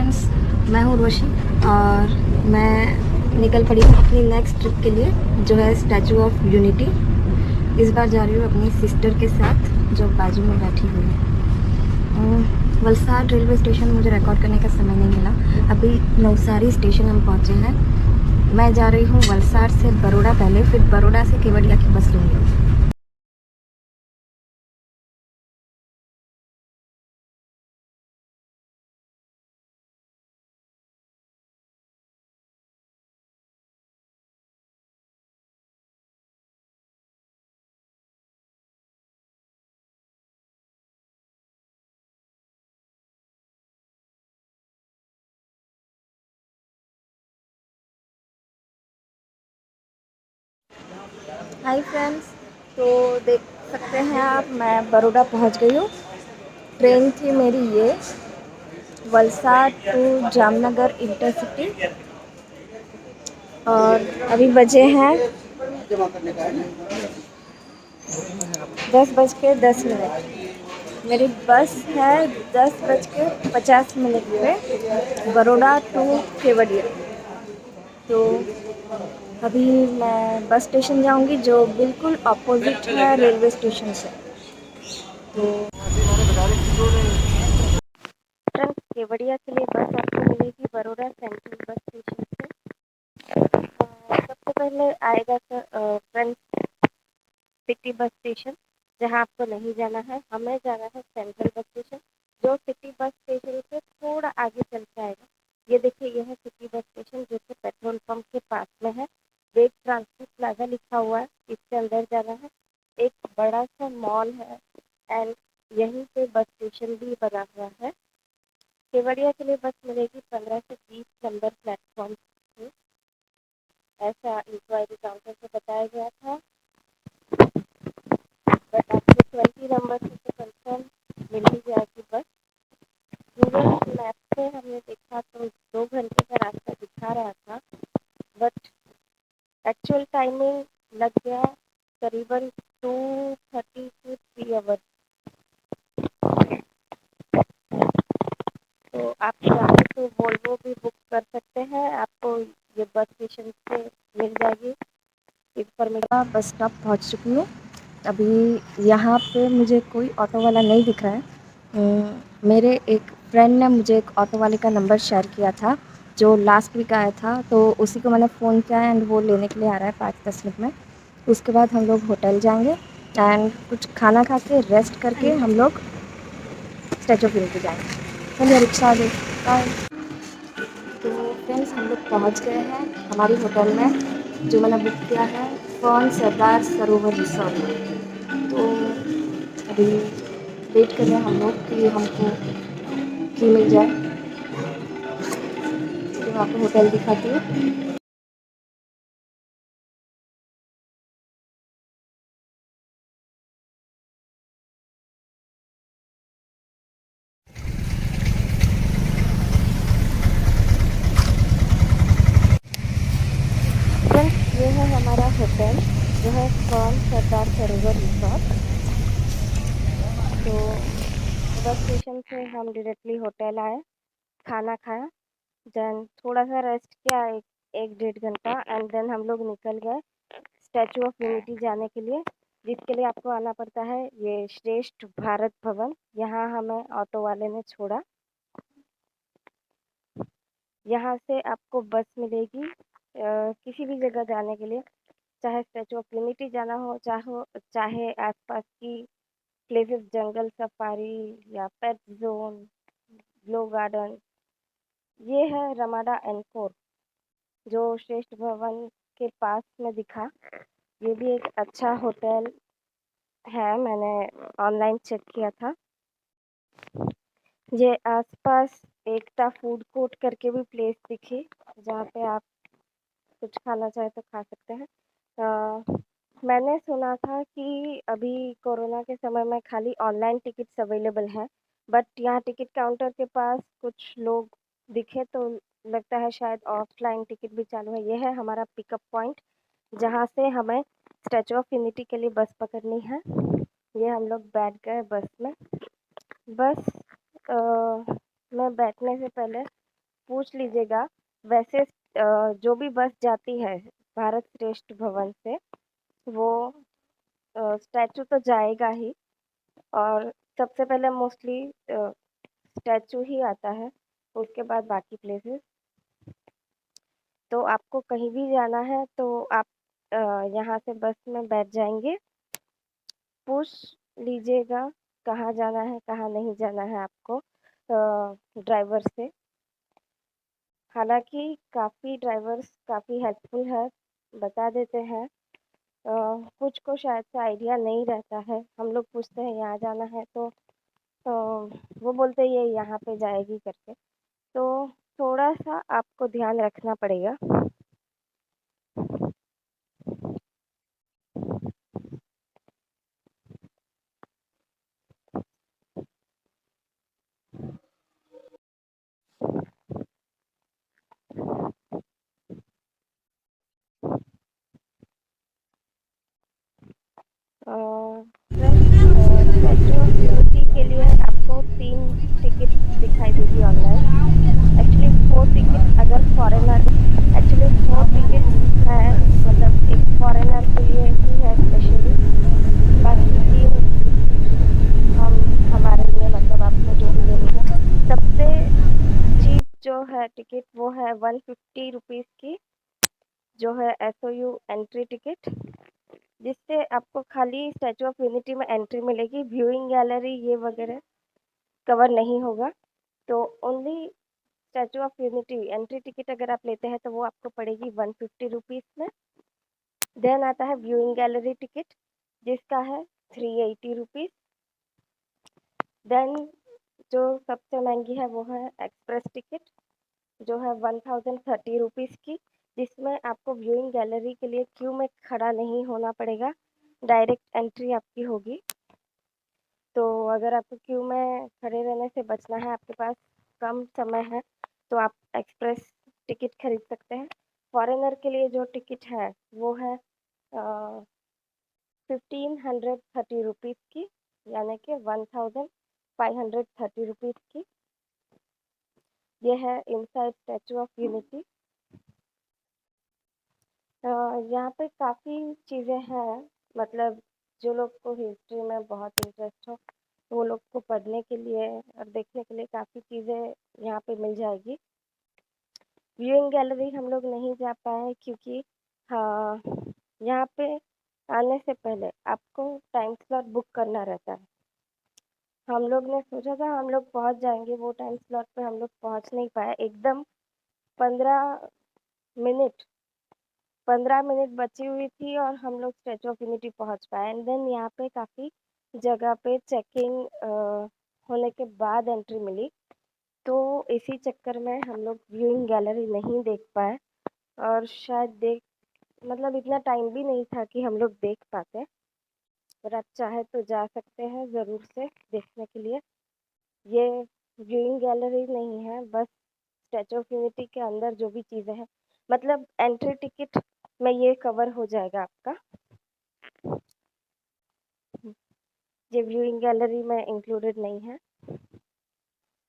Friends, मैं हूँ रोशी और मैं निकल पड़ी हूँ अपनी नेक्स्ट ट्रिप के लिए, जो है स्टैचू ऑफ यूनिटी। इस बार जा रही हूँ अपनी सिस्टर के साथ, जो बाजू में बैठी हुई है। वलसाड रेलवे स्टेशन मुझे रिकॉर्ड करने का समय नहीं मिला। अभी नवसारी स्टेशन हम पहुँचे हैं। मैं जा रही हूँ वलसाड से बड़ौदा पहले, फिर बड़ौदा से केवड़िया की बस लूँगी। हाय फ्रेंड्स, तो देख सकते हैं आप, मैं बड़ौदा पहुंच गई हूँ। ट्रेन थी मेरी ये, वलसाड टू जामनगर इंटरसिटी, और अभी बजे हैं 10:10 मेरी बस है 10:50 पे बड़ौदा टू केवड़िया। तो अभी मैं बस स्टेशन जाऊंगी, जो बिल्कुल अपोजिट है रेलवे स्टेशन से। तो केवड़िया के लिए बस आपको मिलेगी बड़ौदा सेंट्रल बस स्टेशन से। सबसे पहले आएगा फ्रेंड्स सिटी बस स्टेशन, जहां आपको नहीं जाना है। हमें जाना है सेंट्रल बस स्टेशन, जो सिटी बस स्टेशन से थोड़ा आगे चल के आएगा। ये देखिए, यह है सिटी बस स्टेशन, जो कि पेट्रोल पंप के पास में है। वेग ट्रांसपोर्ट प्लाजा लिखा हुआ है, इसके अंदर जाना है। एक बड़ा सा मॉल है एंड यहीं पे बस स्टेशन भी बना हुआ है। केवड़िया के लिए बस मिलेगी 15 से 20 नंबर प्लेटफॉर्म से, ऐसा इंक्वायरी काउंटर से बताया गया था। बट आपको 20 नंबर से तो कंफर्म मिल ही जाएगी बस। गूगल मैप पे हमने देखा तो 2 घंटे का रास्ता दिखा रहा था, बट एक्चुअल टाइमिंग लग गया करीबन 2:30 से 3 आवर्स। तो आप चाहें तो वोल्वो भी बुक कर सकते हैं, आपको ये बस स्टेशन से मिल जाएगी इन्फॉर्मेशन। बस स्टॉप पहुंच चुकी हूँ। अभी यहाँ पे मुझे कोई ऑटो वाला नहीं दिख रहा है। मेरे एक फ्रेंड ने मुझे एक ऑटो वाले का नंबर शेयर किया था, जो लास्ट वीक आया था, तो उसी को मैंने फ़ोन किया एंड वो लेने के लिए आ रहा है 5-10 मिनट में। उसके बाद हम लोग होटल जाएंगे एंड कुछ खाना खा के रेस्ट करके हम लोग स्टैचू ऑफ यूनिटी जाएंगे। चलिए, रिक्शा आ गई। बाय। तो फ्रेंड्स, हम लोग पहुँच गए हैं हमारी होटल में, जो मैंने बुक किया है फॉन सरदार सरोवर रिसोर्ट में। तो अभी वेट कर रहे हैं हम लोग कि हमको की मिल जाए। तो मैं आपको होटल दिखाती हूँ। फ्रेंड्स, ये है हमारा होटल, जो है फॉन सरदार सरोवर रिसोर्ट। तो बस स्टेशन से हम डायरेक्टली होटल आए, खाना खाया, देन थोड़ा सा रेस्ट किया, 1-1.5 घंटा, एंड देन हम लोग निकल गए स्टैचू ऑफ यूनिटी जाने के लिए, जिसके लिए आपको आना पड़ता है ये श्रेष्ठ भारत भवन। यहाँ हमें ऑटो वाले ने छोड़ा। यहाँ से आपको बस मिलेगी किसी भी जगह जाने के लिए, चाहे स्टैचू ऑफ यूनिटी जाना हो, चाहे आसपास की प्लेसेस, जंगल सफारी या पेट जोन, ग्लो गार्डन। ये है रमाडा एनकोर, जो श्रेष्ठ भवन के पास में दिखा। ये भी एक अच्छा होटल है, मैंने ऑनलाइन चेक किया था। ये आसपास एकता फूड कोर्ट करके भी प्लेस दिखी, जहाँ पे आप कुछ खाना चाहे तो खा सकते हैं। मैंने सुना था कि अभी कोरोना के समय में खाली ऑनलाइन टिकट्स अवेलेबल हैं, बट यहाँ टिकट काउंटर के पास कुछ लोग दिखे तो लगता है शायद ऑफलाइन टिकट भी चालू है। ये है हमारा पिकअप पॉइंट, जहाँ से हमें स्टैचू ऑफ यूनिटी के लिए बस पकड़नी है। ये हम लोग बैठ गए बस में। बस में बैठने से पहले पूछ लीजिएगा। वैसे जो भी बस जाती है भारत श्रेष्ठ भवन से, वो स्टैचू तो जाएगा ही, और सबसे पहले मोस्टली स्टैचू ही आता है, उसके बाद बाकी प्लेसेस। तो आपको कहीं भी जाना है तो आप अ, यहाँ से बस में बैठ जाएंगे। पूछ लीजिएगा कहाँ जाना है कहाँ नहीं जाना है आपको ड्राइवर से। हालांकि काफ़ी ड्राइवर्स काफ़ी हेल्पफुल है, बता देते हैं। कुछ को शायद से आइडिया नहीं रहता है, हम लोग पूछते हैं यहाँ जाना है तो वो बोलते हैं ये यहाँ पे जाएगी करके। तो थोड़ा सा आपको ध्यान रखना पड़ेगा। स्टैचू ऑफ यूनिटी के लिए आपको 3 टिकट दिखाई देगी ऑनलाइन। एक्चुअली 4 टिकट अगर फॉरेनर, एक्चुअली 4 टिकट है, मतलब एक फॉरेनर के लिए ही है स्पेशली। बाकी 3 हम हमारे लिए, मतलब आपको जो भी लेनी है। सबसे चीप जो है टिकट वो है 150 रुपीज़ की, जो है SOU एंट्री टिकट, जिससे आपको खाली स्टैचू ऑफ यूनिटी में एंट्री मिलेगी, व्यूइंग गैलरी ये वगैरह कवर नहीं होगा। तो only statue of unity entry ticket अगर आप लेते हैं तो वो आपको पड़ेगी 150 रुपीज़ में। देन आता है व्यूइंग गैलरी टिकट, जिसका है 380 रुपीज़। देन जो सबसे महंगी है वो है एक्सप्रेस टिकट, जो है 1030 रुपीज़ की, जिसमें आपको व्यूइंग गैलरी के लिए क्यू में खड़ा नहीं होना पड़ेगा, डायरेक्ट एंट्री आपकी होगी। तो अगर आपको क्यू में खड़े रहने से बचना है, आपके पास कम समय है, तो आप एक्सप्रेस टिकट खरीद सकते हैं। फॉरेनर के लिए जो टिकट है वो है 1530 रुपीज़ की, यानी कि 1530 रुपीज़ की। ये है इनसाइड स्टैचू ऑफ यूनिटी। यहाँ पे काफ़ी चीज़ें हैं, मतलब जो लोग को हिस्ट्री में बहुत इंटरेस्ट हो, वो लोग को पढ़ने के लिए और देखने के लिए काफ़ी चीज़ें यहाँ पे मिल जाएगी। व्यूइंग गैलरी हम लोग नहीं जा पाए क्योंकि हाँ, यहाँ पे आने से पहले आपको टाइम स्लॉट बुक करना रहता है। हम लोग ने सोचा था हम लोग पहुँच जाएंगे, वो टाइम स्लॉट पे हम लोग पहुँच नहीं पाए। एकदम 15 मिनट 15 मिनट बची हुई थी और हम लोग स्टैचू ऑफ यूनिटी पहुँच पाए। एंड देन यहाँ पे काफ़ी जगह पे चेकिंग होने के बाद एंट्री मिली, तो इसी चक्कर में हम लोग व्यूइंग गैलरी नहीं देख पाए। और शायद देख, मतलब इतना टाइम भी नहीं था कि हम लोग देख पाते। पर आप चाहे तो जा सकते हैं ज़रूर से देखने के लिए। ये व्यूइंग गैलरी नहीं है, बस स्टैचू ऑफ यूनिटी के अंदर जो भी चीज़ें हैं, मतलब एंट्री टिकट में ये कवर हो जाएगा आपका। ये व्यूइंग गैलरी में इंक्लूडेड नहीं है।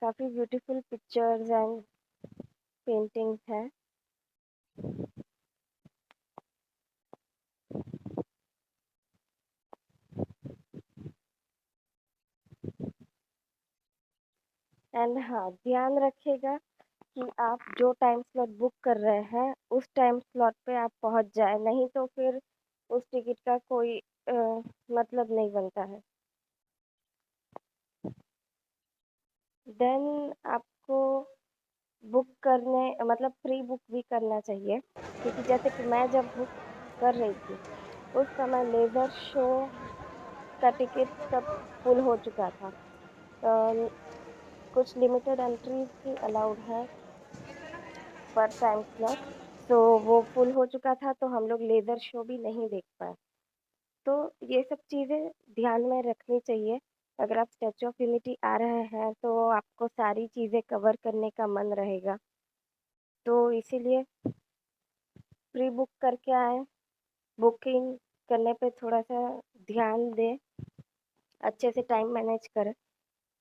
काफ़ी ब्यूटीफुल पिक्चर्स एंड पेंटिंग्स हैं। एंड हाँ, ध्यान रखिएगा कि आप जो टाइम स्लॉट बुक कर रहे हैं उस टाइम स्लॉट पे आप पहुंच जाए, नहीं तो फिर उस टिकट का कोई मतलब नहीं बनता है। देन आपको बुक करने, मतलब प्री बुक भी करना चाहिए, क्योंकि जैसे कि मैं जब बुक कर रही थी उस समय लेज़र शो का टिकट सब फुल हो चुका था। कुछ लिमिटेड एंट्रीज ही अलाउड है पर टाइम स्लॉट, तो वो फुल हो चुका था, तो हम लोग लेज़र शो भी नहीं देख पाए। तो ये सब चीज़ें ध्यान में रखनी चाहिए। अगर आप स्टैचू ऑफ यूनिटी आ रहे हैं तो आपको सारी चीज़ें कवर करने का मन रहेगा, तो इसीलिए प्री बुक करके आए। बुकिंग करने पे थोड़ा सा ध्यान दें, अच्छे से टाइम मैनेज करें,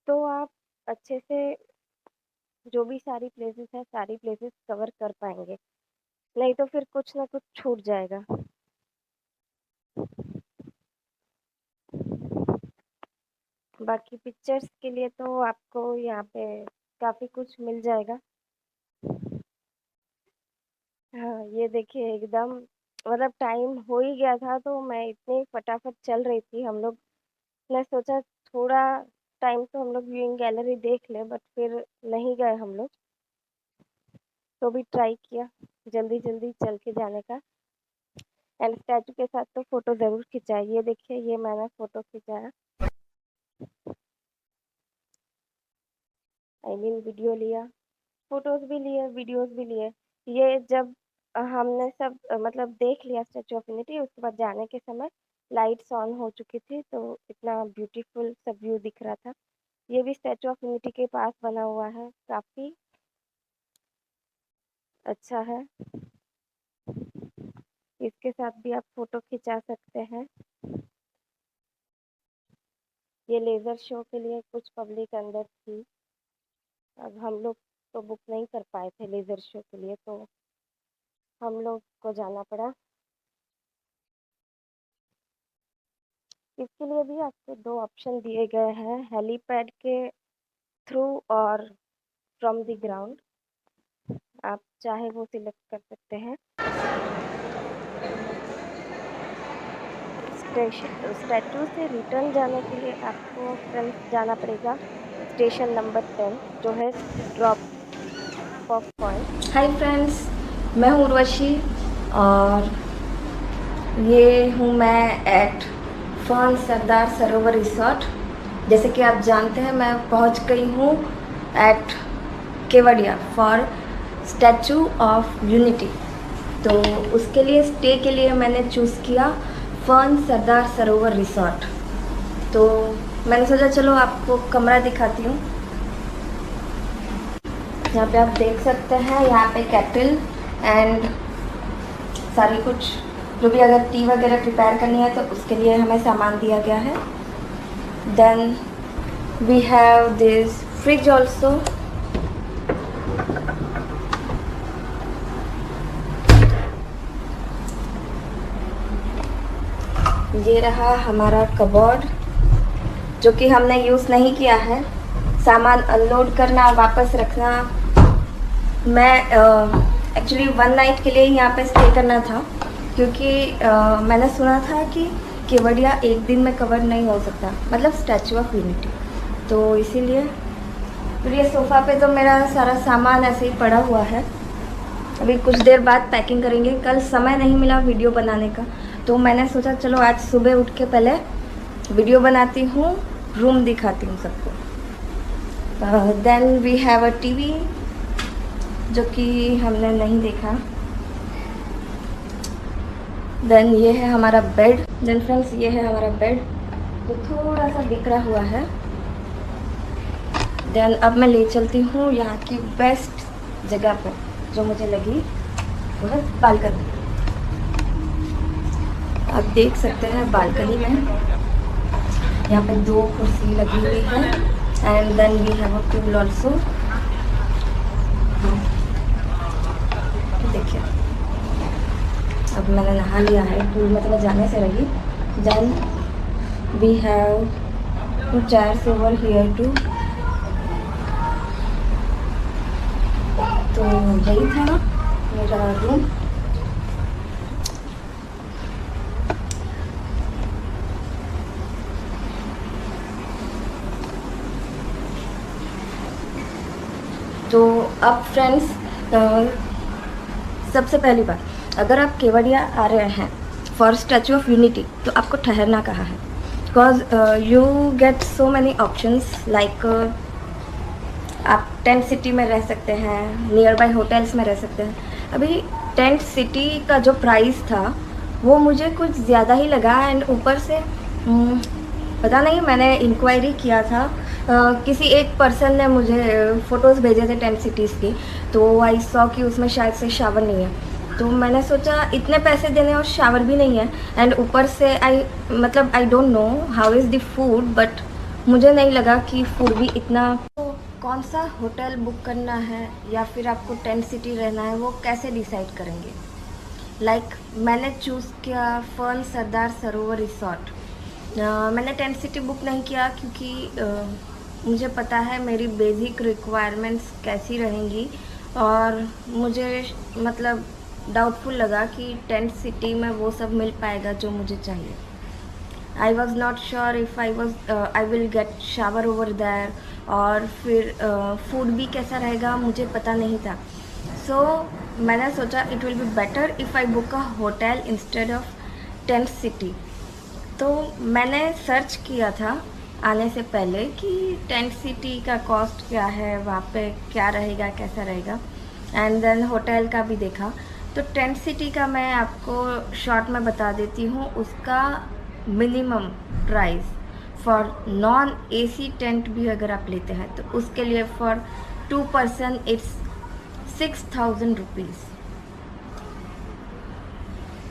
तो आप अच्छे से जो भी सारी प्लेसेस है सारी प्लेसेस कवर कर पाएंगे, नहीं तो फिर कुछ ना कुछ छूट जाएगा। बाकी पिक्चर्स के लिए तो आपको यहाँ पे काफ़ी कुछ मिल जाएगा। हाँ, ये देखिए एकदम मतलब टाइम हो ही गया था तो मैं इतनी फटाफट चल रही थी। हम लोग मैं सोचा थोड़ा टाइम तो हम लोग व्यूइंग गैलरी देख लें, बट फिर नहीं गए हम लोग, तो भी ट्राई किया जल्दी जल्दी चल के जाने का। एंड स्टैचू के साथ तो फोटो ज़रूर खिंचाई। ये देखिए ये मैंने फोटो खिंचाया, आई मीन वीडियो लिया, फोटोज भी लिए वीडियोस भी लिए। ये जब हमने सब मतलब देख लिया स्टैचू ऑफ यूनिटी, उसके बाद जाने के समय लाइट्स ऑन हो चुकी थी तो इतना ब्यूटीफुल सब व्यू दिख रहा था। ये भी स्टैचू ऑफ यूनिटी के पास बना हुआ है, काफ़ी अच्छा है। इसके साथ भी आप फोटो खिंचा सकते हैं। ये लेज़र शो के लिए कुछ पब्लिक अंदर थी। अब हम लोग तो बुक नहीं कर पाए थे लेज़र शो के लिए, तो हम लोग को जाना पड़ा। इसके लिए भी आपको दो ऑप्शन दिए गए हैं, हेलीपैड के थ्रू और फ्रॉम द ग्राउंड। आप चाहे वो सिलेक्ट कर सकते हैं। स्टैचू से रिटर्न जाने के लिए आपको फ्रेंड्स जाना पड़ेगा स्टेशन नंबर 10, जो है drop of point. Hi friends, मैं हूँ उर्वशी और ये हूँ मैं एट फन सरदार सरोवर रिसोर्ट। जैसे कि आप जानते हैं मैं पहुँच गई हूँ at Kevadia for Statue of Unity. तो उसके लिए स्टे के लिए मैंने चूज़ किया फन सरदार सरोवर रिसोर्ट। तो मैंने सोचा चलो आपको कमरा दिखाती हूँ। यहाँ पे आप देख सकते हैं, यहाँ पे केटल एंड सारी कुछ जो भी अगर टी वगैरह प्रिपेयर करनी है तो उसके लिए हमें सामान दिया गया है। Then we have this fridge also. ये रहा हमारा कबोर्ड जो कि हमने यूज़ नहीं किया है। सामान अनलोड करना वापस रखना। मैं एक्चुअली 1 नाइट के लिए यहाँ पे स्टे करना था, क्योंकि मैंने सुना था कि केवड़िया एक दिन में कवर नहीं हो सकता, मतलब स्टैचू ऑफ यूनिटी। तो इसीलिए फिर ये सोफ़ा पे तो मेरा सारा सामान ऐसे ही पड़ा हुआ है। अभी कुछ देर बाद पैकिंग करेंगे। कल समय नहीं मिला वीडियो बनाने का, तो मैंने सोचा चलो आज सुबह उठ के पहले वीडियो बनाती हूँ, रूम दिखाती हूँ सबको। Then we have a TV जो कि हमने नहीं देखा। देन ये है हमारा बेड। देन फ्रेंड्स ये है हमारा बेड जो थोड़ा सा बिखरा हुआ है। देन अब मैं ले चलती हूँ यहाँ की बेस्ट जगह पर जो मुझे लगी, वो है बालकनी। आप देख सकते हैं बालकनी में यहाँ पे 2 कुर्सी लगी हुई है and then we have a pool also. देखिए अब मैंने नहा लिया है, पूल में तो मैं जाने से रही। Then we have 2 chairs over here too. तो यही था मेरा रूम। तो अब फ्रेंड्स सबसे पहली बात, अगर आप केवड़िया आ रहे हैं फॉर स्टैचू ऑफ यूनिटी तो आपको ठहरना कहाँ है, because you get so many options. Like आप टेंट सिटी में रह सकते हैं, नियर बाय होटल्स में रह सकते हैं। अभी टेंट सिटी का जो प्राइस था वो मुझे कुछ ज़्यादा ही लगा एंड ऊपर से पता नहीं, मैंने इंक्वायरी किया था, किसी एक पर्सन ने मुझे फ़ोटोज़ भेजे थे टेंट सिटीज़ की, तो आई सॉ कि उसमें शायद से शावर नहीं है। तो मैंने सोचा इतने पैसे देने और शावर भी नहीं है एंड ऊपर से I don't know how is the food, but मुझे नहीं लगा कि फूड भी इतना कौन सा होटल बुक करना है या फिर आपको टेंट सिटी रहना है वो कैसे डिसाइड करेंगे। मैंने चूज़ किया फर्न सरदार सरोवर रिसोर्ट। मैंने टेंट सिटी बुक नहीं किया क्योंकि मुझे पता है मेरी बेसिक रिक्वायरमेंट्स कैसी रहेंगी और मुझे मतलब डाउटफुल लगा कि टेंट सिटी में वो सब मिल पाएगा जो मुझे चाहिए। I was not sure if I will get shower over there और फिर फूड भी कैसा रहेगा मुझे पता नहीं था। सो मैंने सोचा it will be better if I book a hotel instead of tent city. तो मैंने सर्च किया था आने से पहले कि टेंट सिटी का कॉस्ट क्या है, वहाँ पे क्या रहेगा, कैसा रहेगा, एंड देन होटल का भी देखा। तो टेंट सिटी का मैं आपको शॉर्ट में बता देती हूँ। उसका minimum price for non AC tent भी अगर आप लेते हैं तो उसके लिए for 2 person it's 6,000 rupees.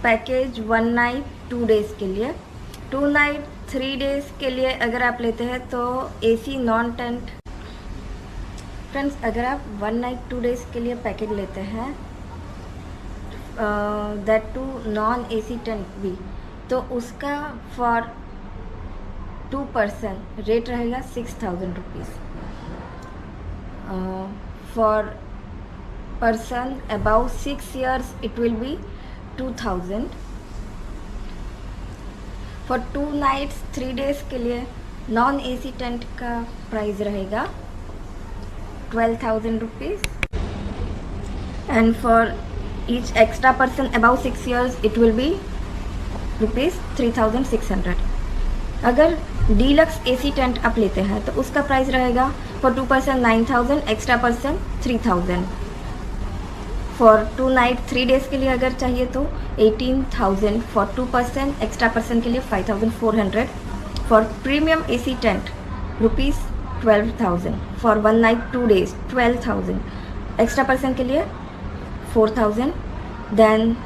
Package 1 night 2 days के लिए, 2 नाइट 3 डेज़ के लिए अगर आप लेते हैं तो एसी नॉन टेंट। फ्रेंड्स, अगर आप 1 नाइट 2 डेज़ के लिए पैकेज लेते हैं that too non AC tent भी, तो उसका फॉर 2 पर्सन रेट रहेगा 6,000 rupees. For person about 6 years it will be 2,000। For 2 nights 3 days के लिए नॉन एसी टेंट का प्राइस रहेगा 12,000 rupees. And for each extra person about 6 years it will be rupees 3,600। अगर deluxe AC tent आप लेते हैं तो उसका प्राइस रहेगा for 2 person 9,000, extra person 3,000। For 2 night 3 days के लिए अगर चाहिए तो 18,000 फॉर 2 पर्सन, एक्स्ट्रा पर्सन के लिए 5,400। For premium AC tent rupees 12,000। For 1 night 2 days 12,000, extra person के लिए 4,000। देन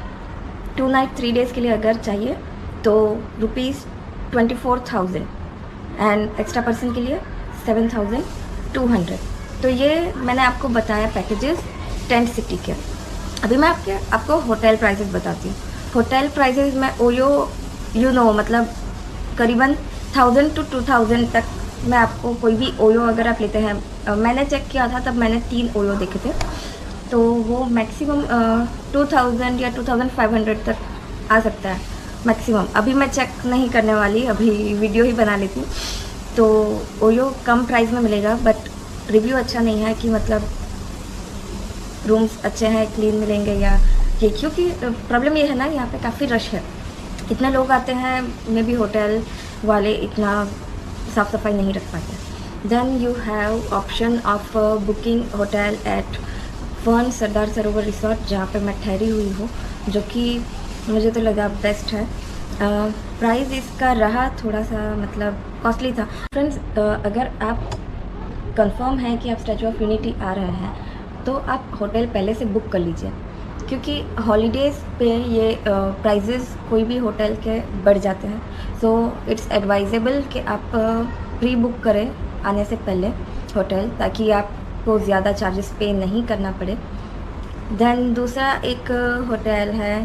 2 नाइट 3 डेज़ के लिए अगर चाहिए तो रुपीज़ 24,000 एंड एक्स्ट्रा पर्सन के लिए 7,200। तो ये मैंने आपको बताया पैकेजेस टेंट सिटी के। अभी मैं आपको होटल प्राइसेस बताती हूँ। होटल प्राइसेस में ओयो मतलब करीबन 1,000 to 2,000 तक मैं आपको कोई भी ओयो अगर आप लेते हैं, मैंने चेक किया था तब मैंने 3 ओयो देखे थे, तो वो मैक्सिमम 2,000 या 2,500 तक आ सकता है मैक्सिमम। अभी मैं चेक नहीं करने वाली, अभी वीडियो ही बना लेती हूँ। तो ओयो कम प्राइस में मिलेगा, बट रिव्यू अच्छा नहीं है कि मतलब रूम्स अच्छे हैं, क्लीन मिलेंगे या ये, क्योंकि प्रॉब्लम ये है ना यहाँ पे काफ़ी रश है, इतने लोग आते हैं, मे बी होटल वाले इतना साफ़ सफाई नहीं रख पाते। Then you have option of booking hotel at Fern Sardar Sarovar resort, जहाँ पे मैं ठहरी हुई हूँ, जो कि मुझे तो लगा बेस्ट है। प्राइस इसका रहा थोड़ा सा मतलब कॉस्टली था। फ्रेंड्स, अगर आप कंफर्म है कि आप स्टैचू ऑफ यूनिटी आ रहे हैं तो आप होटल पहले से बुक कर लीजिए, क्योंकि हॉलीडेज़ पे ये प्राइजेज़ कोई भी होटल के बढ़ जाते हैं। सो इट्स एडवाइजेबल कि आप प्री बुक करें आने से पहले होटल, ताकि आपको ज़्यादा चार्जेस पे नहीं करना पड़े। देन दूसरा एक होटल है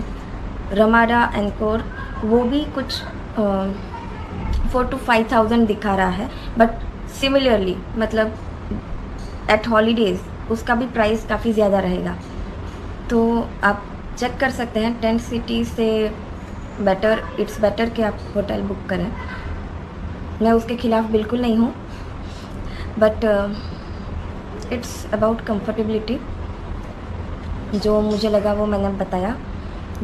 रमाडा एनकोर, वो भी कुछ 4,000 to 5,000 दिखा रहा है, बट सिमिलरली मतलब एट हॉलीडेज़ उसका भी प्राइस काफ़ी ज़्यादा रहेगा। तो आप चेक कर सकते हैं, टेंट सिटी से इट्स बेटर कि आप होटल बुक करें। मैं उसके ख़िलाफ़ बिल्कुल नहीं हूँ, बट इट्स अबाउट कंफर्टेबिलिटी, जो मुझे लगा वो मैंने बताया।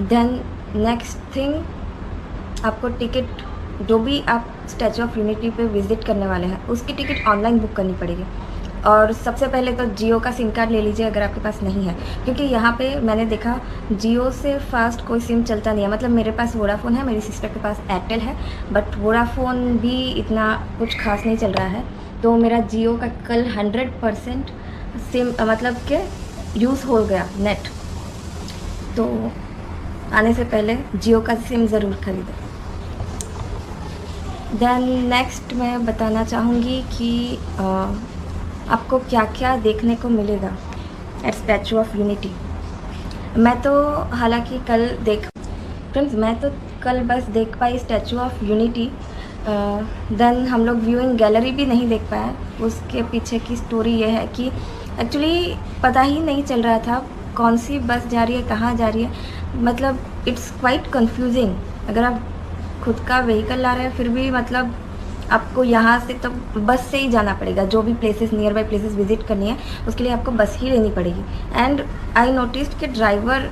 देन नेक्स्ट थिंग, आपको टिकट, जो भी आप स्टैचू ऑफ यूनिटी पे विज़िट करने वाले हैं उसकी टिकट ऑनलाइन बुक करनी पड़ेगी। और सबसे पहले तो जियो का सिम कार्ड ले लीजिए अगर आपके पास नहीं है, क्योंकि यहाँ पे मैंने देखा जियो से फास्ट कोई सिम चलता नहीं है। मतलब मेरे पास वोडाफ़ोन है, मेरी सिस्टर के पास एयरटेल है, बट वोडाफ़ोन भी इतना कुछ खास नहीं चल रहा है। तो मेरा जियो का कल 100% सिम मतलब के यूज़ हो गया नेट। तो आने से पहले जियो का सिम ज़रूर खरीदें। देन नेक्स्ट मैं बताना चाहूँगी कि आपको क्या क्या देखने को मिलेगा एट स्टैचू ऑफ यूनिटी। मैं तो हालांकि फ्रेंड्स मैं तो कल बस देख पाई स्टैचू ऑफ यूनिटी, देन हम लोग व्यूइंग गैलरी भी नहीं देख पाए। उसके पीछे की स्टोरी ये है कि एक्चुअली पता ही नहीं चल रहा था कौन सी बस जा रही है, कहाँ जा रही है। मतलब इट्स क्वाइट कंफ्यूजिंग। अगर आप खुद का व्हीकल ला रहे हैं फिर भी मतलब आपको यहाँ से तो बस से ही जाना पड़ेगा। जो भी places near by places visit करनी है उसके लिए आपको बस ही लेनी पड़ेगी। एंड आई नोटिस्ड कि ड्राइवर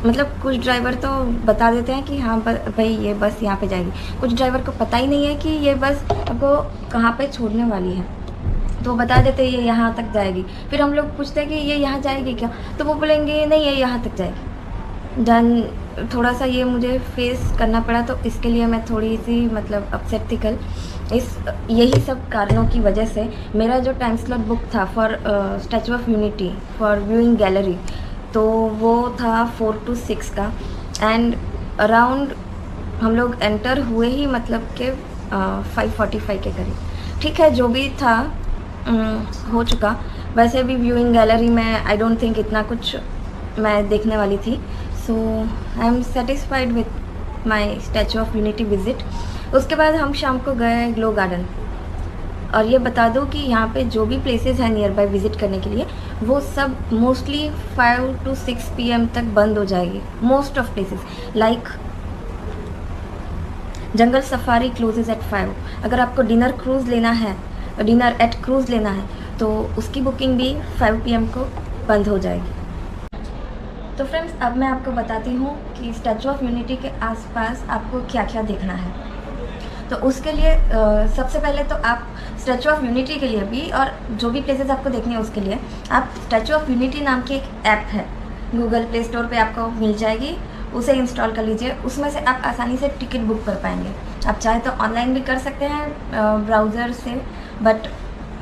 मतलब कुछ ड्राइवर तो बता देते हैं कि हाँ भाई ये बस यहाँ पे जाएगी, कुछ ड्राइवर को पता ही नहीं है कि ये बस आपको कहाँ पे छोड़ने वाली है, तो बता देते ये यहाँ तक जाएगी। फिर हम लोग पूछते हैं कि ये यहाँ जाएगी क्या, तो वो बोलेंगे नहीं ये यहाँ तक जाएगी। डन थोड़ा सा ये मुझे फेस करना पड़ा, तो इसके लिए मैं थोड़ी सी मतलब अपसेट थी कल। यही सब कारणों की वजह से मेरा जो टाइम स्लॉट बुक था for Statue of unity for viewing gallery, तो वो था 4 to 6 का। एंड अराउंड हम लोग एंटर हुए ही मतलब के 5:45 के करीब। ठीक है, जो भी था हो चुका। वैसे भी व्यूइंग गैलरी में आई डोंट थिंक इतना कुछ मैं देखने वाली थी, so I am satisfied with my statue of unity visit. उसके बाद हम शाम को गए ग्लो गार्डन। और ये बता दो कि यहाँ पे जो भी प्लेसेस हैं नियर बाय विज़िट करने के लिए वो सब मोस्टली 5 to 6 PM तक बंद हो जाएगी। Most of places like jungle safari closes at 5। अगर आपको डिनर एट क्रूज़ लेना है तो उसकी बुकिंग भी 5 PM को बंद हो जाएगी। तो फ्रेंड्स अब मैं आपको बताती हूँ कि स्टैचू ऑफ यूनिटी के आसपास आपको क्या क्या देखना है। तो उसके लिए सबसे पहले तो आप स्टैचू ऑफ यूनिटी के लिए भी और जो भी प्लेसेस आपको देखने हैं उसके लिए आप स्टैचू ऑफ यूनिटी नाम की एक ऐप है, गूगल प्ले स्टोर पे आपको मिल जाएगी, उसे इंस्टॉल कर लीजिए। उसमें से आप आसानी से टिकट बुक कर पाएंगे। आप चाहे तो ऑनलाइन भी कर सकते हैं ब्राउज़र से, बट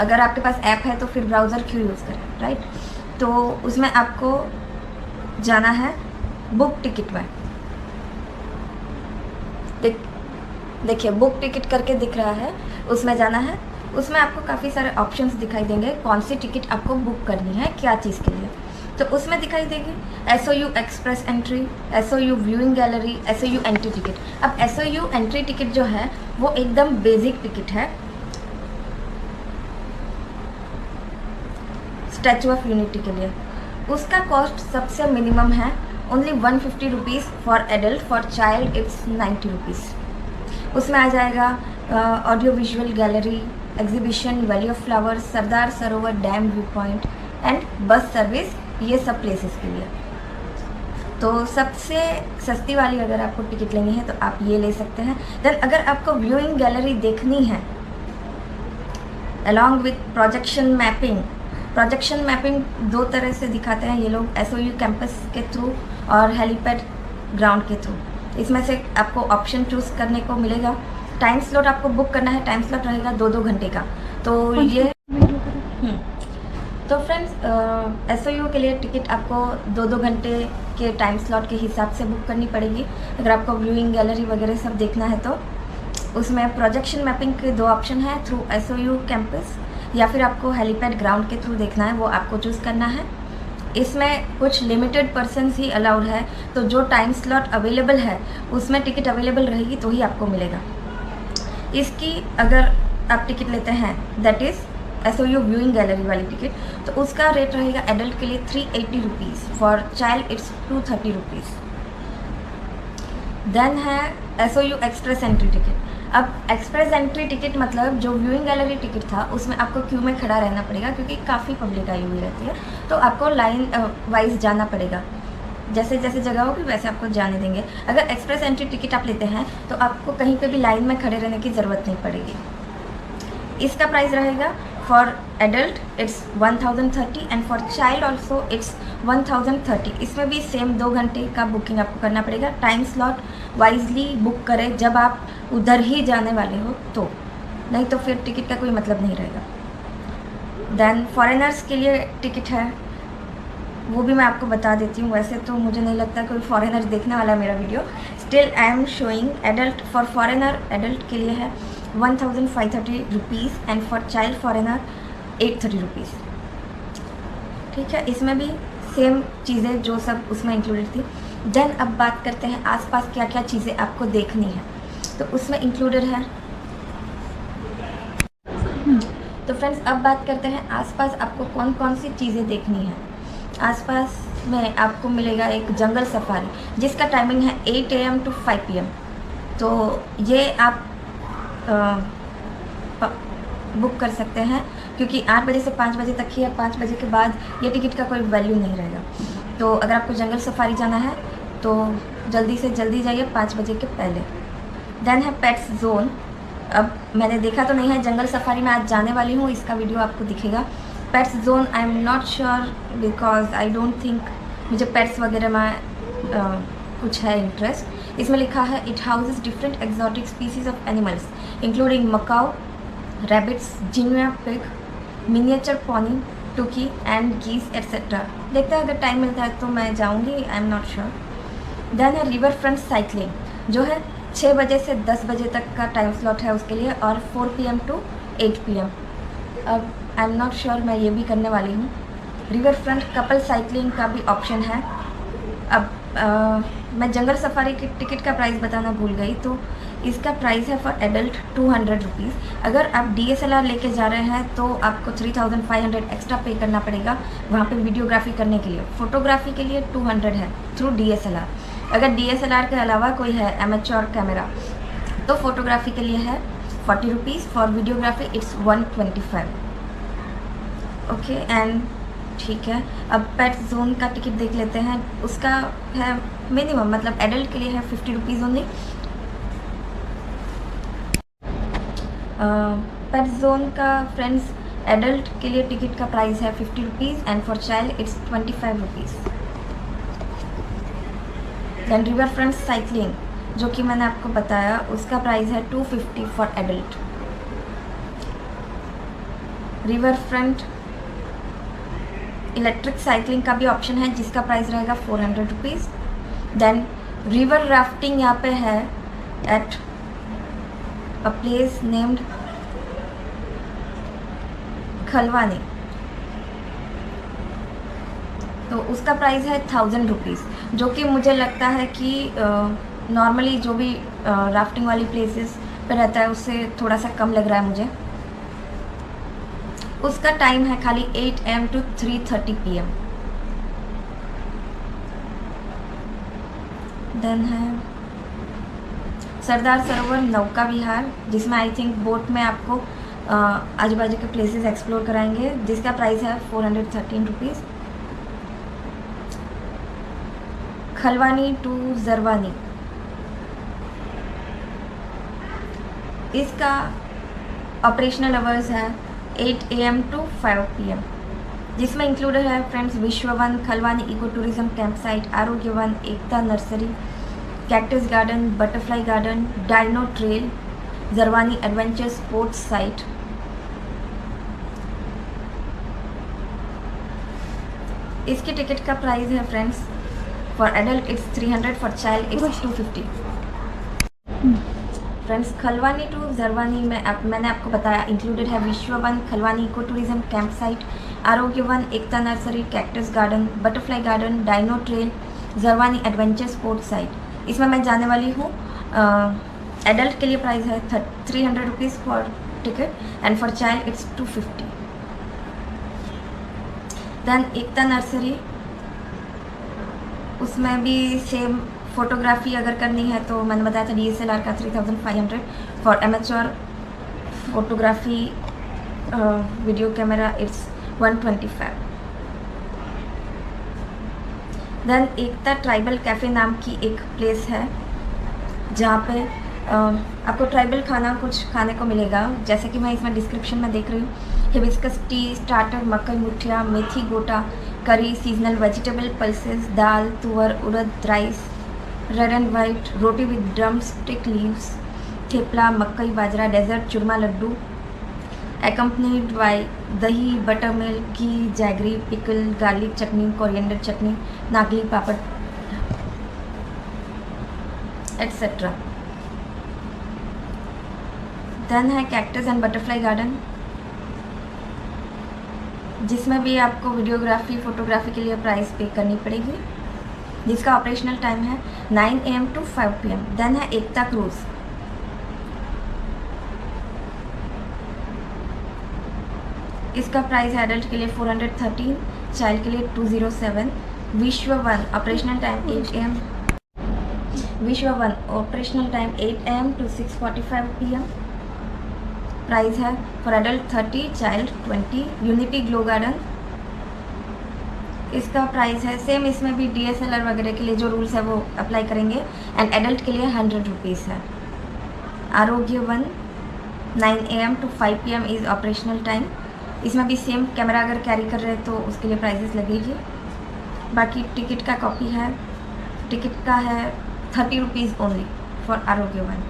अगर आपके पास ऐप है तो फिर ब्राउज़र क्यों यूज़ करें, राइट। तो उसमें आपको जाना है बुक टिकट में। देखिए बुक टिकट करके दिख रहा है, उसमें जाना है। उसमें आपको काफ़ी सारे ऑप्शंस दिखाई देंगे कौन सी टिकट आपको बुक करनी है, क्या चीज़ के लिए। तो उसमें दिखाई देगी SOU express entry, SOU viewing gallery, SOU entry ticket. अब SOU एंट्री टिकट जो है वो एकदम बेसिक टिकट है स्टैचू ऑफ यूनिटी के लिए। उसका कॉस्ट सबसे मिनिमम है only 150 rupees for adult, for child it's 90 rupees. उसमें आ जाएगा audio visual gallery, exhibition, valley of flowers, Sardar Sarovar dam view point and bus service, ये सब प्लेसेस के लिए। तो सबसे सस्ती वाली अगर आपको टिकट लेनी है तो आप ये ले सकते हैं। देन अगर आपको व्यूइंग गैलरी देखनी है अलॉन्ग विथ प्रोजेक्शन मैपिंग दो तरह से दिखाते हैं ये लोग, SOU कैंपस के थ्रू और हेलीपैड ग्राउंड के थ्रू। इसमें से आपको ऑप्शन चूज़ करने को मिलेगा। टाइम स्लॉट आपको बुक करना है, टाइम स्लॉट रहेगा 2-2 घंटे का। तो ये तो फ्रेंड्स SOU के लिए टिकट आपको 2-2 घंटे के टाइम स्लॉट के हिसाब से बुक करनी पड़ेगी। अगर आपको व्यूइंग गैलरी वगैरह सब देखना है तो उसमें प्रोजेक्शन मैपिंग के 2 ऑप्शन है, थ्रू SOU कैंपस या फिर आपको हेलीपैड ग्राउंड के थ्रू देखना है, वो आपको चूज़ करना है। इसमें कुछ लिमिटेड पर्सन्स ही अलाउड है, तो जो टाइम स्लॉट अवेलेबल है उसमें टिकट अवेलेबल रहेगी तो ही आपको मिलेगा। इसकी अगर आप टिकट लेते हैं that is SOU viewing gallery वाली टिकट, तो उसका रेट रहेगा एडल्ट के लिए 380 rupees, for child it's 230 rupees. Then है SOU एक्सप्रेस एंट्री टिकट। अब एक्सप्रेस एंट्री टिकट मतलब जो व्यूइंग गैलरी टिकट था उसमें आपको क्यू में खड़ा रहना पड़ेगा क्योंकि काफ़ी पब्लिक आई हुई रहती है, तो आपको लाइन वाइज जाना पड़ेगा। जैसे जैसे जगह होगी वैसे आपको जाने देंगे। अगर एक्सप्रेस एंट्री टिकट आप लेते हैं तो आपको कहीं पे भी लाइन में खड़े रहने की ज़रूरत नहीं पड़ेगी। इसका प्राइस रहेगा for adult it's 1030 and for child also it's 1030। इसमें भी सेम 2 घंटे का बुकिंग आपको करना पड़ेगा। टाइम स्लॉट वाइजली बुक करें जब आप उधर ही जाने वाले हो, तो नहीं तो फिर टिकट का कोई मतलब नहीं रहेगा। देन फॉरेनर्स के लिए टिकट है, वो भी मैं आपको बता देती हूँ। वैसे तो मुझे नहीं लगता कोई फॉरेनर देखने वाला है मेरा video, still I am showing. Adult for foreigner adult के लिए है 1530 rupees and for child foreigner 830 rupees. ठीक है, इसमें भी सेम चीज़ें जो सब उसमें इंक्लूडेड थी। देन अब बात करते हैं आसपास क्या क्या चीज़ें आपको देखनी है, तो उसमें इंक्लूडेड है। तो फ्रेंड्स अब बात करते हैं आसपास आपको कौन कौन सी चीज़ें देखनी है। आसपास में आपको मिलेगा एक जंगल सफारी जिसका टाइमिंग है 8 AM to 5 PM। तो ये आप बुक कर सकते हैं क्योंकि 8 बजे से 5 बजे तक ही है। 5 बजे के बाद ये टिकट का कोई वैल्यू नहीं रहेगा। तो अगर आपको जंगल सफारी जाना है तो जल्दी से जल्दी जाइए 5 बजे के पहले। देन है पेट्स जोन। अब मैंने देखा तो नहीं है, जंगल सफारी में आज जाने वाली हूँ, इसका वीडियो आपको दिखेगा। Pets zone I am not sure because I don't think मुझे पेट्स वगैरह में कुछ है इंटरेस्ट। इसमें लिखा है it houses different exotic species of animals including macaw, rabbits, guinea pig, miniature pony, turkey and geese etcetera. देखते हैं अगर टाइम मिलता है तो मैं जाऊँगी, I am not sure. Then है रिवर फ्रंट साइकिलिंग जो है 6 बजे से 10 बजे तक का टाइम स्लॉट है उसके लिए, और 4 PM to 8 PM। अब आई एम नॉट श्योर, मैं ये भी करने वाली हूँ। रिवर फ्रंट कपल साइकिलिंग का भी ऑप्शन है। अब मैं जंगल सफारी की टिकट का प्राइस बताना भूल गई, तो इसका प्राइस है फॉर एडल्ट 200 रुपीज़। अगर आप DSLR लेके जा रहे हैं तो आपको 3500 एक्स्ट्रा पे करना पड़ेगा वहाँ पे वीडियोग्राफी करने के लिए। फ़ोटोग्राफी के लिए 200 है थ्रू DSLR। अगर DSLR के अलावा कोई है एमेच्योर कैमरा तो फोटोग्राफी के लिए है 40 rupees, for videography it's 125। Okay and ठीक है, अब पेट जोन का टिकट देख लेते हैं। उसका है मिनिमम, मतलब एडल्ट के लिए है 50 रुपीज़ ओनली। पेट जोन का फ्रेंड्स एडल्ट के लिए टिकट का प्राइस है 50 rupees and for child it's 25 rupees. Then river front cycling जो कि मैंने आपको बताया उसका प्राइस है 250 for adult. River front electric cycling का भी ऑप्शन है जिसका प्राइस रहेगा 400 रुपीज़। देन रिवर राफ्टिंग यहाँ पे है at a place named Khalwani, तो उसका प्राइस है 1000 रुपीज़, जो कि मुझे लगता है कि नॉर्मली जो भी राफ्टिंग वाली प्लेसेस पे रहता है उससे थोड़ा सा कम लग रहा है मुझे। उसका टाइम है खाली 8 AM to 3:30 PM। देन है सरदार सरोवर नौका विहार जिसमें आई थिंक बोट में आपको आजू बाजू के प्लेसेस एक्सप्लोर कराएंगे, जिसका प्राइस है 413 रुपीज़। खलवानी टू जरवानी, इसका ऑपरेशनल आवर्स है 8 AM to 5 PM, जिसमें इंक्लूडेड है friends Vishwavan, Khalwani eco tourism camp site, Arogyavan, Ekta nursery, cactus garden, butterfly garden, dino trail, Jarwani adventure sports site. इसकी टिकट का प्राइस है friends for adult it's 300, for child it's 250। Friends Khalwani to Jarwani में मैंने आपको बताया इंक्लूडेड है Vishwavan, Khalwani eco tourism camp site, Arogyavan, Ekta nursery, cactus garden, butterfly garden, dino trail, Jarwani adventure sports site. इसमें मैं जाने वाली हूँ। एडल्ट के लिए प्राइस है 300 rupees for ticket and for child it's 250। Then Ekta nursery, उसमें भी सेम फ़ोटोग्राफी अगर करनी है तो मैंने बताया था DSLR का 3500, for amateur photography video camera it's 125। Then Ekta tribal cafe नाम की एक प्लेस है जहाँ पे आपको ट्राइबल खाना कुछ खाने को मिलेगा, जैसे कि मैं इसमें डिस्क्रिप्शन में देख रही हूँ। हिबिस्कस टी, स्टार्टर, मकई मुठिया, मेथी गोटा, करी, seasonal vegetable pulses, dal, tuar, urad, rice, red and white, roti with drum stick leaves, thepla, makai, bajra, dessert, churma laddu, accompanied by dahi, butter milk, ghee, jaggery, pickle, garlic chutney, coriander chutney, nagli papad etcetera. Then है कैक्टस एंड बटरफ्लाई गार्डन। जिसमें भी आपको वीडियोग्राफी फ़ोटोग्राफी के लिए प्राइस पे करनी पड़ेगी, जिसका ऑपरेशनल टाइम है 9 AM to 5 PM। देन है एकता क्रूज़, इसका प्राइस है एडल्ट के लिए 413, चाइल्ड के लिए 207। Vishwa Van operational time 8 AM, Vishwa Van operational time 8 AM to 6:45 PM। Price है for adult 30, child 20। Unity glow garden, इसका प्राइस है सेम, इसमें भी DSLR वगैरह के लिए जो रूल्स है वो अप्लाई करेंगे। एंड एडल्ट के लिए 100 रुपीज़ है। आरोग्य one 9 AM to 5 PM is operational time, इसमें भी सेम कैमरा अगर कैरी कर रहे हैं तो उसके लिए प्राइसेस लगेगी। बाकी टिकट का कॉपी है, टिकट का है 30 रुपीज़ ओनली फॉर आरोग्य वन।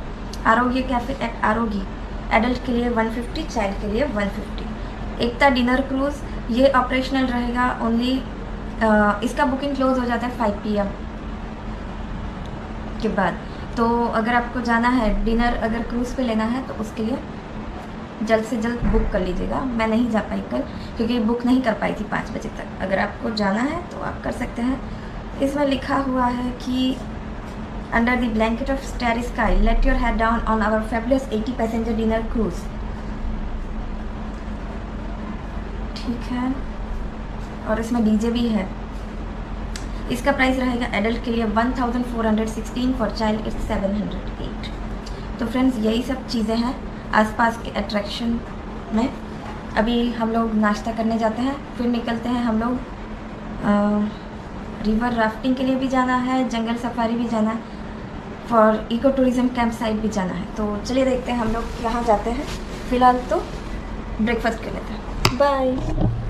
आरोग्य कैफे एट आरोग्य, एडल्ट के लिए 150, चाइल्ड के लिए 150। एकता डिनर क्रूज़, ये ऑपरेशनल रहेगा ओनली, इसका बुकिंग क्लोज हो जाता है 5 PM के बाद। तो अगर आपको जाना है डिनर, अगर क्रूज़ पे लेना है तो उसके लिए जल्द से जल्द बुक कर लीजिएगा। मैं नहीं जा पाई कल क्योंकि बुक नहीं कर पाई थी 5 बजे तक। अगर आपको जाना है तो आप कर सकते हैं। इसमें लिखा हुआ है कि under the blanket of starry sky let your head down on our fabulous 80 passenger dinner cruise. ठीक है, और इसमें DJ भी है। इसका प्राइस रहेगा एडल्ट के लिए 1416, फॉर चाइल्ड इट्स 708। तो फ्रेंड्स, यही सब चीज़ें हैं आसपास के अट्रैक्शन में। अभी हम लोग नाश्ता करने जाते हैं, फिर निकलते हैं हम लोग। रिवर राफ्टिंग के लिए भी जाना है, जंगल सफारी भी जाना है, for eco tourism camp site भी जाना है। तो चलिए देखते हैं हम लोग कहाँ जाते हैं। फ़िलहाल तो ब्रेकफास्ट कर लेते हैं। बाय।